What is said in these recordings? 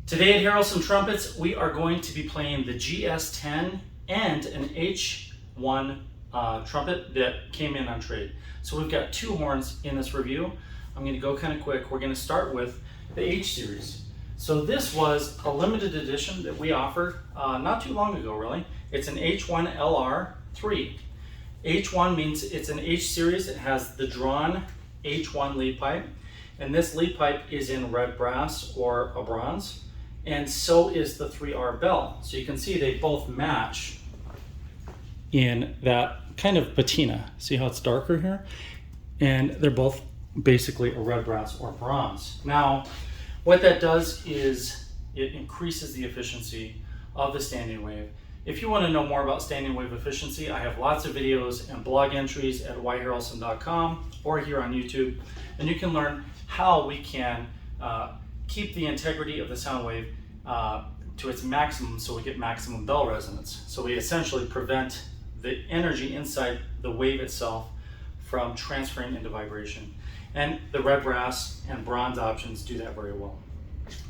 Today at Harrelson Trumpets, we are going to be playing the GS10 and an HB1 trumpet that came in on trade. So we've got two horns in this review. I'm going to go kind of quick. We're going to start with the H series. So this was a limited edition that we offered not too long ago, really. It's an H1 LR3. H1 means it's an H series. It has the drawn H1 lead pipe, and this lead pipe is in red brass or a bronze, and so is the 3R bell. So you can see they both match in that kind of patina. See how it's darker here? And they're both basically a red brass or bronze. Now, what that does is it increases the efficiency of the standing wave. If you want to know more about standing wave efficiency, I have lots of videos and blog entries at yharrelson.com or here on YouTube, and you can learn how we can keep the integrity of the sound wave to its maximum so we get maximum bell resonance. So we essentially prevent the energy inside the wave itself from transferring into vibration. And the red brass and bronze options do that very well.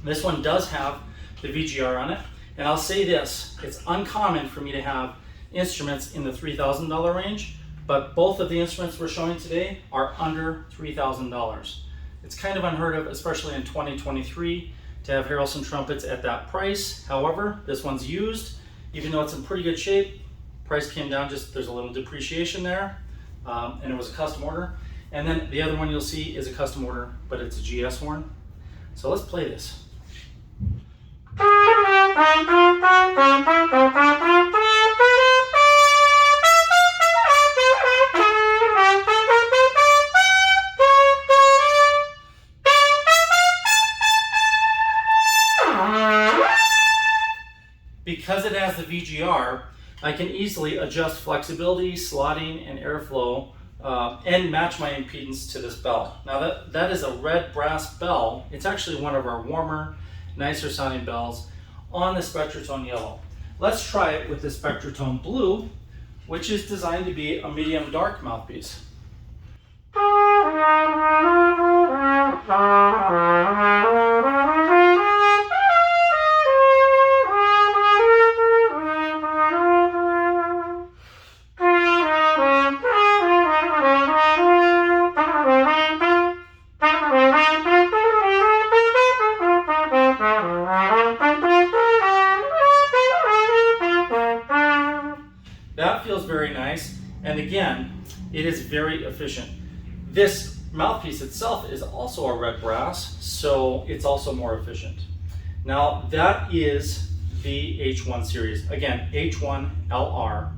This one does have the VGR on it. And I'll say this, it's uncommon for me to have instruments in the $3,000 range, but both of the instruments we're showing today are under $3,000. It's kind of unheard of, especially in 2023, to have Harrelson trumpets at that price. However, this one's used, even though it's in pretty good shape. Price came down, just there's a little depreciation there, and it was a custom order. And then the other one you'll see is a custom order, but it's a GS horn. So let's play this. Because it has the VGR, I can easily adjust flexibility, slotting, and airflow and match my impedance to this bell. Now that is a red brass bell. It's actually one of our warmer, nicer sounding bells on the Spectratone yellow. Let's try it with the Spectratone blue, which is designed to be a medium dark mouthpiece. That feels very nice, and again, it is very efficient. This mouthpiece itself is also a red brass, so it's also more efficient. Now that is the H1 series. Again, H1 LR,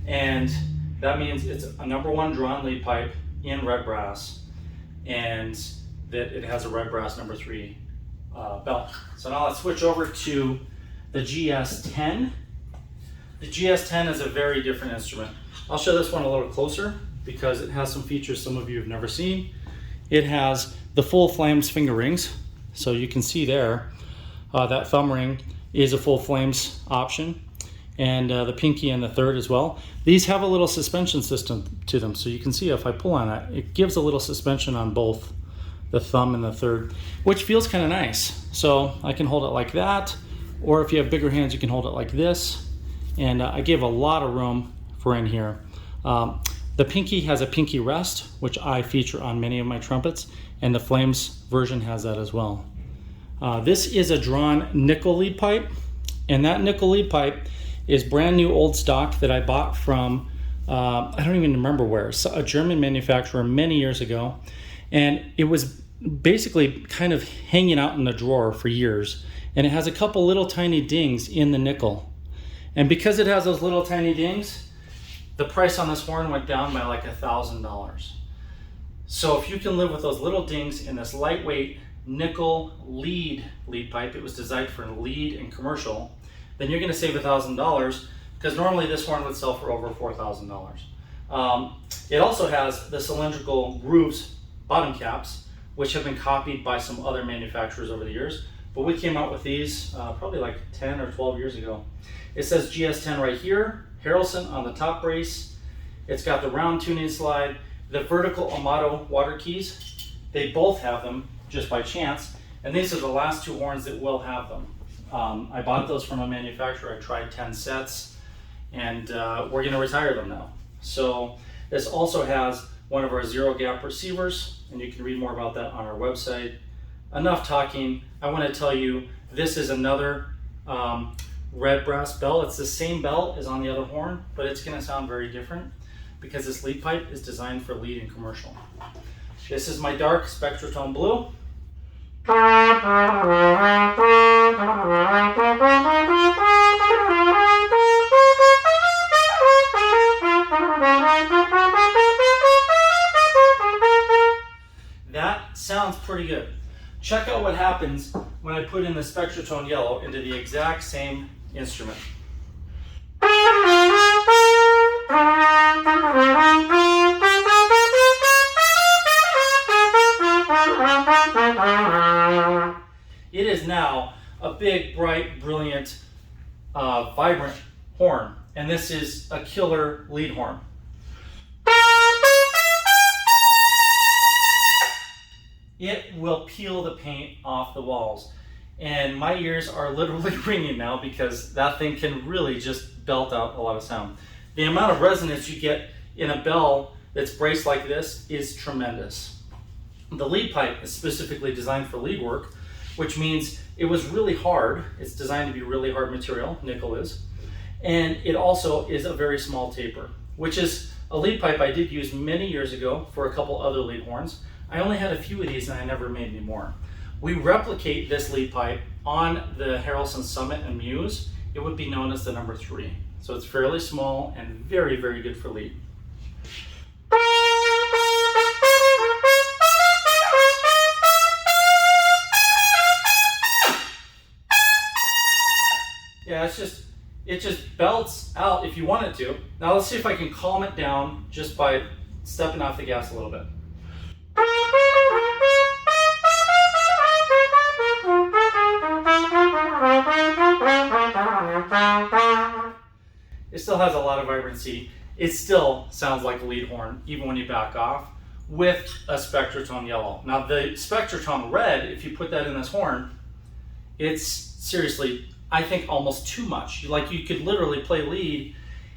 and that means it's a #1 drawn lead pipe in red brass, and that it has a red brass #3 bell. So now let's switch over to the GS10. The GS10 is a very different instrument. I'll show this one a little closer because it has some features some of you have never seen. It has the full flames finger rings. So you can see there, that thumb ring is a full flames option, and the pinky and the third as well. These have a little suspension system to them. So you can see if I pull on that, it gives a little suspension on both the thumb and the third, which feels kind of nice. So I can hold it like that, or if you have bigger hands, you can hold it like this. And I gave a lot of room for in here. The pinky has a pinky rest, which I feature on many of my trumpets, and the flames version has that as well. This is a drawn nickel lead pipe, and that nickel lead pipe is brand new old stock that I bought from, I don't even remember where, a German manufacturer many years ago. And it was basically kind of hanging out in the drawer for years. And it has a couple little tiny dings in the nickel. And because it has those little tiny dings, the price on this horn went down by like $1,000. So if you can live with those little dings in this lightweight nickel lead pipe, it was designed for lead and commercial, then you're gonna save $1,000, because normally this horn would sell for over $4,000. It also has the cylindrical grooves bottom caps, which have been copied by some other manufacturers over the years. But we came out with these probably like 10 or 12 years ago. It says GS10 right here, Harrelson on the top brace. It's got the round tuning slide, the vertical Amato water keys. They both have them just by chance. And these are the last two horns that will have them. I bought those from a manufacturer. I tried 10 sets, and we're going to retire them now. So this also has one of our zero gap receivers, and you can read more about that on our website. Enough talking. I want to tell you, this is another red brass bell. It's the same bell as on the other horn, but it's going to sound very different because this lead pipe is designed for lead and commercial. This is my dark Spectratone blue. That sounds pretty good. Check out what happens when I put in the Spectratone yellow into the exact same instrument. It is now a big, bright, brilliant, vibrant horn, and this is a killer lead horn. It will peel the paint off the walls, and my ears are literally ringing now because that thing can really just belt out a lot of sound. The amount of resonance you get in a bell that's braced like this is tremendous. The lead pipe is specifically designed for lead work, which means it was really hard. It's designed to be really hard material, nickel is, and it also is a very small taper, which is a lead pipe I did use many years ago for a couple other lead horns. I only had a few of these and I never made any more. We replicate this lead pipe on the Harrelson Summit and Muse. It would be known as the number 3. So it's fairly small and very, very good for lead. Yeah, it just belts out if you want it to. Now let's see if I can calm it down just by stepping off the gas a little bit. It still has a lot of vibrancy. It still sounds like a lead horn, even when you back off, with a Spectratone yellow. Now the Spectratone red, if you put that in this horn, it's seriously, I think, almost too much. Like you could literally play lead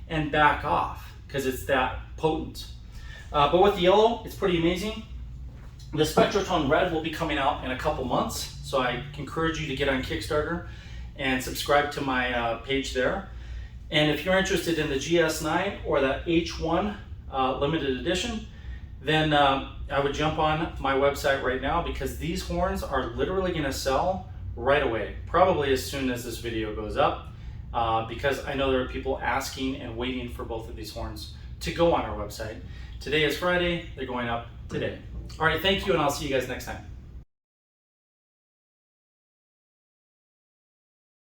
and back off because it's that potent. But with the yellow, it's pretty amazing. The Spectratone red will be coming out in a couple months, so I encourage you to get on Kickstarter and subscribe to my page there. And if you're interested in the GS9 or the H1 limited edition, then I would jump on my website right now because these horns are literally going to sell right away, probably as soon as this video goes up, because I know there are people asking and waiting for both of these horns to go on our website. Today is Friday, they're going up today. All right, thank you, and I'll see you guys next time.